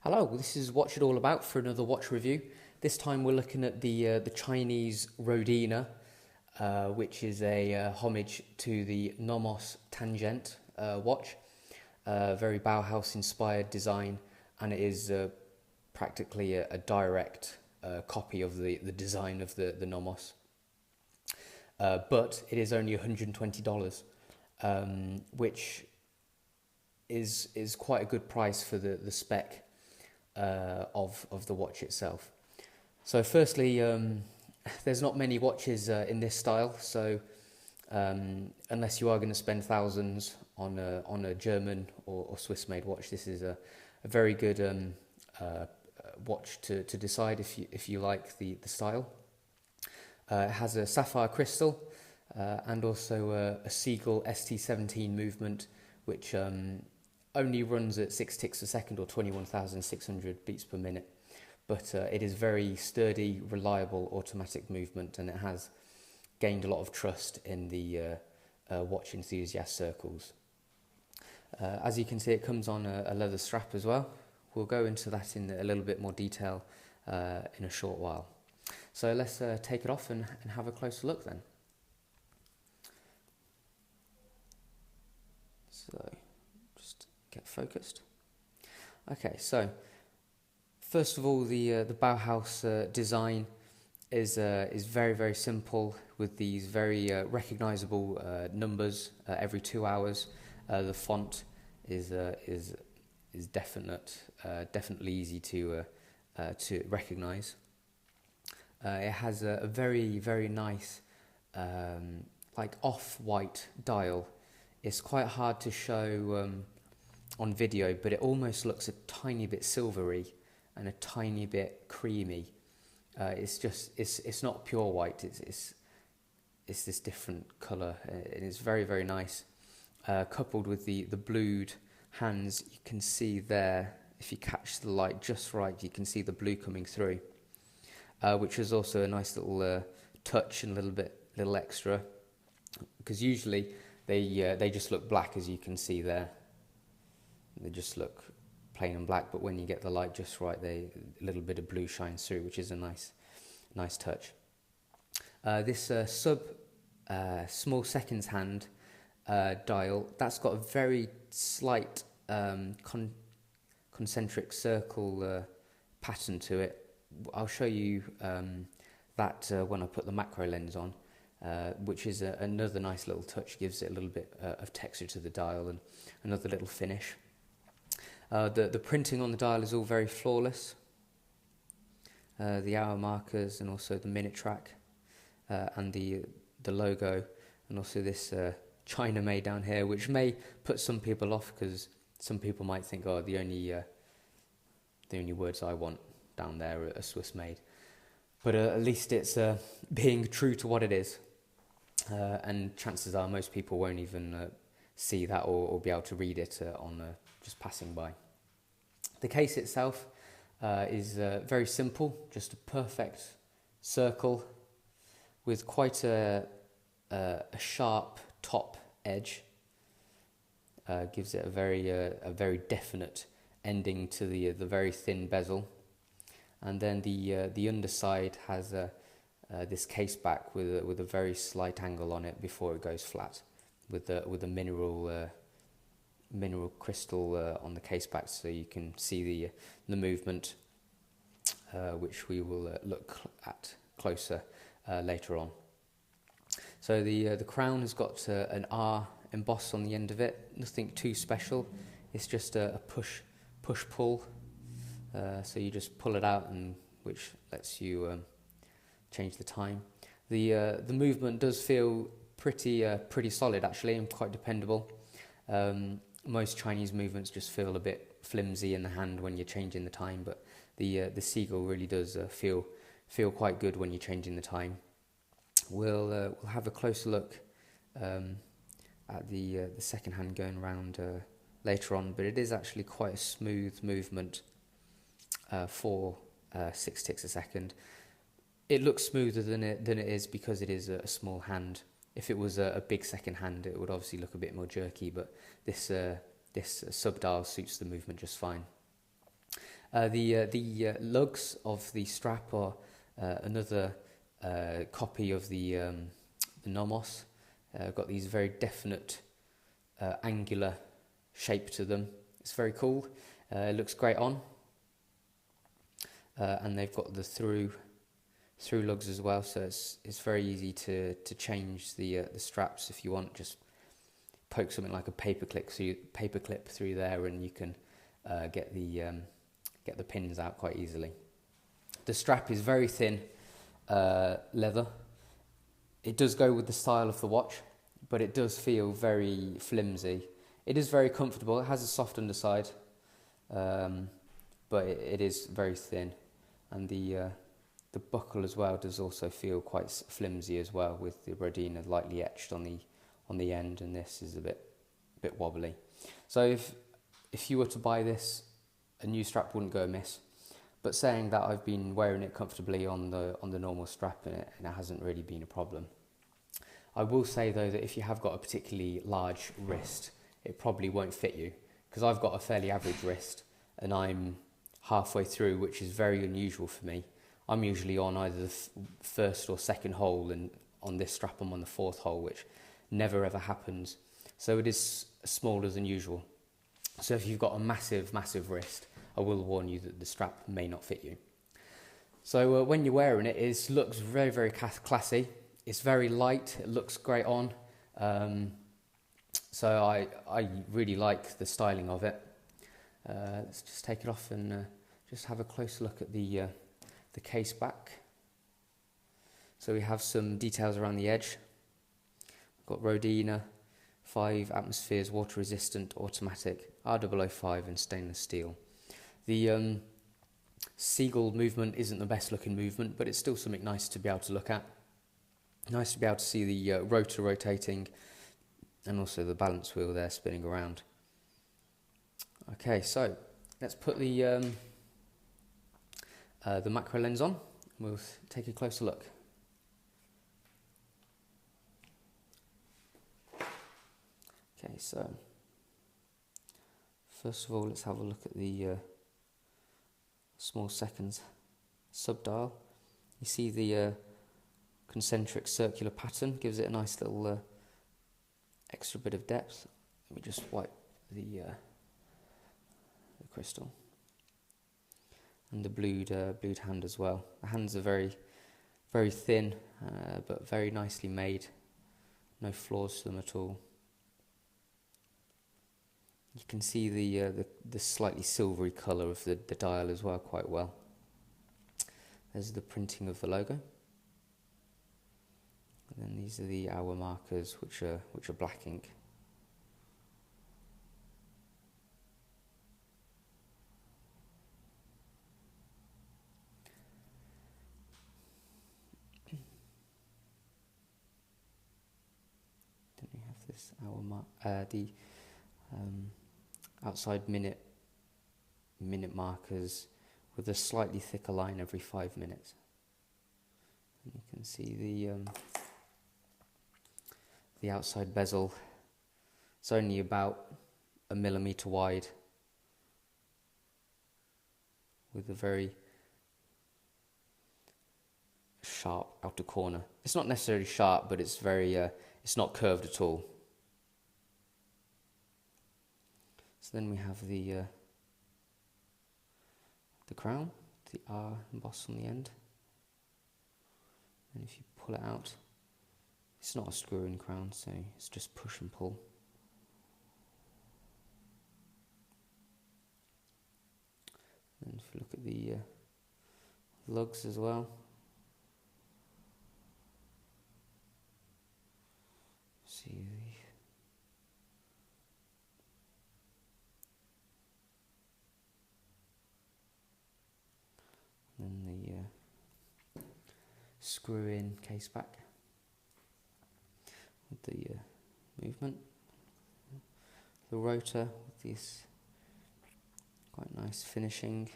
Hello, this is Watch It All About for another watch review. This time we're looking at the Chinese Rodina, which is a homage to the Nomos Tangente watch. Very Bauhaus inspired design, and it is practically a direct copy of the design of the Nomos. But it is only $120, which is quite a good price for the spec of the watch itself. So firstly, there's not many watches in this style, so unless you are going to spend thousands on a German or Swiss made watch, this is a very good watch to decide if you like the style. It has a Sapphire Crystal and also a Seagull ST17 movement, which only runs at 6 ticks a second or 21,600 beats per minute, but it is very sturdy, reliable automatic movement, and it has gained a lot of trust in the watch enthusiast circles. As you can see, it comes on a leather strap as well. We'll go into that in a little bit more detail in a short while. So let's take it off and have a closer look then. So just get focused. Okay, so first of all, the Bauhaus design is very simple, with these very recognizable numbers every 2 hours. The font is definitely easy to recognize. It has a very nice like off-white dial. It's quite hard to show on video, but it almost looks a tiny bit silvery and a tiny bit creamy. It's not pure white. It's this different color. It is very nice. Coupled with the blued hands, you can see there, if you catch the light just right, you can see the blue coming through, which is also a nice little touch and a little extra, because usually they just look black, as you can see there. They just look plain and black, but when you get the light just right, a little bit of blue shines through, which is a nice touch. This small seconds hand dial, that's got a very slight concentric circle pattern to it. I'll show you that when I put the macro lens on, which is another nice little touch, gives it a little bit of texture to the dial and another little finish. The printing on the dial is all very flawless. The hour markers and also the minute track and the logo, and also this China made down here, which may put some people off, because some people might think, oh, the only words I want down there are Swiss made. But at least it's being true to what it is, and chances are most people won't even see that or be able to read it on just passing by. The case itself is very simple, just a perfect circle with quite a sharp top edge. Gives it a very definite ending to the very thin bezel, and then the underside has this case back with a very slight angle on it before it goes flat, with a mineral crystal on the case back, so you can see the movement, which we will look at closer later on. So the crown has got an R embossed on the end of it. Nothing too special. It's just a push pull. So you just pull it out, and which lets you change the time. The movement does feel pretty solid, actually, and quite dependable. Most Chinese movements just feel a bit flimsy in the hand when you're changing the time, but the Seagull really does feel quite good when you're changing the time. We'll have a closer look at the second hand going around later on, but it is actually quite a smooth movement for 6 ticks a second. It looks smoother than it is because it is a small hand. If it was a big second hand, it would obviously look a bit more jerky, but this sub-dial suits the movement just fine. The lugs of the strap are another copy of the Nomos. Got these very definite angular shape to them. It's very cool. It looks great on. And they've got the through lugs as well, so it's very easy to change the straps if you want. Just poke something like a paperclip through there, and you can get the pins out quite easily. The strap is very thin leather. It does go with the style of the watch, but it does feel very flimsy. It is very comfortable. It has a soft underside, but it is very thin, and the buckle as well does also feel quite flimsy as well, with the Rodina lightly etched on the end, and this is a bit wobbly. So if you were to buy this, a new strap wouldn't go amiss. But saying that, I've been wearing it comfortably on the normal strap in it, and it hasn't really been a problem. I will say though that if you have got a particularly large wrist, it probably won't fit you, because I've got a fairly average wrist and I'm halfway through, which is very unusual for me. I'm usually on either the first or second hole, and on this strap I'm on the fourth hole, which never ever happens. So it is smaller than usual. So if you've got a massive wrist, I will warn you that the strap may not fit you. So when you're wearing it, it looks very classy. It's very light. It looks great on. So I really like the styling of it. Let's just take it off and just have a close look at the case back. So we have some details around the edge. We've got Rodina, 5 atmospheres, water resistant, automatic, R005 and stainless steel. The seagull movement isn't the best looking movement, but it's still something nice to be able to look at. Nice to be able to see the rotor rotating, and also the balance wheel there spinning around. Okay, so let's put the macro lens on. We'll take a closer look. Okay, so first of all, let's have a look at the small seconds subdial. You see the concentric circular pattern, gives it a nice little extra bit of depth. Let me just wipe the crystal. And the blued hand as well. The hands are very thin, but very nicely made. No flaws to them at all. You can see the slightly silvery colour of the dial as well quite well. There's the printing of the logo. And then these are the hour markers, which are black ink. Then we have this hour the outside minute markers with a slightly thicker line every 5 minutes. And you can see the outside bezel. It's only about 1 millimeter wide, with a very sharp outer corner. It's not necessarily sharp, but it's very it's not curved at all. So then we have the crown, the R embossed on the end. And if you pull it out, it's not a screw-in crown, so it's just push and pull. And if you look at the lugs as well, see then the screw-in case back with the movement, the rotor with this quite nice finishing.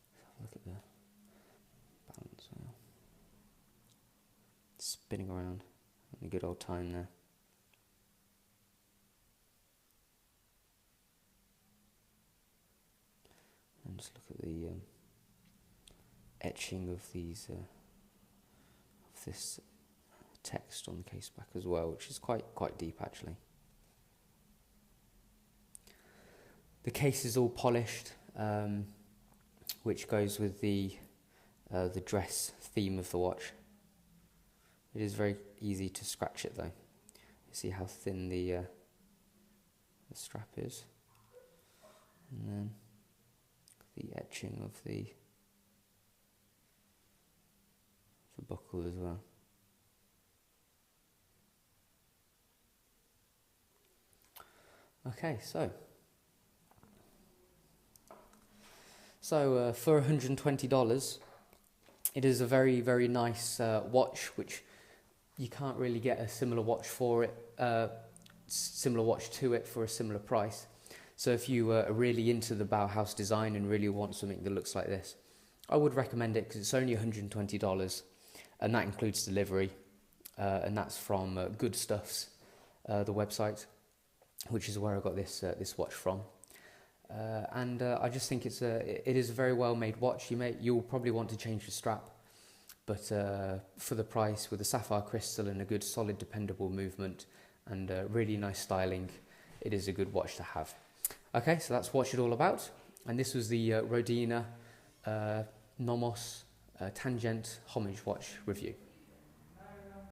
Let's have a look at the balance wheel. Spinning around, having a good old time there. Let's look at the etching of these of this text on the case back as well, which is quite deep actually. The case is all polished, which goes with the dress theme of the watch. It is very easy to scratch it though. You see how thin the strap is, and then the etching of the buckle as well. Okay, so for $120, it is a very, very nice watch, which you can't really get a similar watch for it, similar watch to it for a similar price. So if you are really into the Bauhaus design and really want something that looks like this, I would recommend it because it's only $120, and that includes delivery, and that's from Good Stuffs, the website, which is where I got this watch from. And I just think it is a very well made watch. You'll probably want to change the strap, but for the price, with a sapphire crystal and a good solid dependable movement and really nice styling, it is a good watch to have. Okay, so that's what it's all about, and this was the Rodina Nomos Tangente Homage watch review.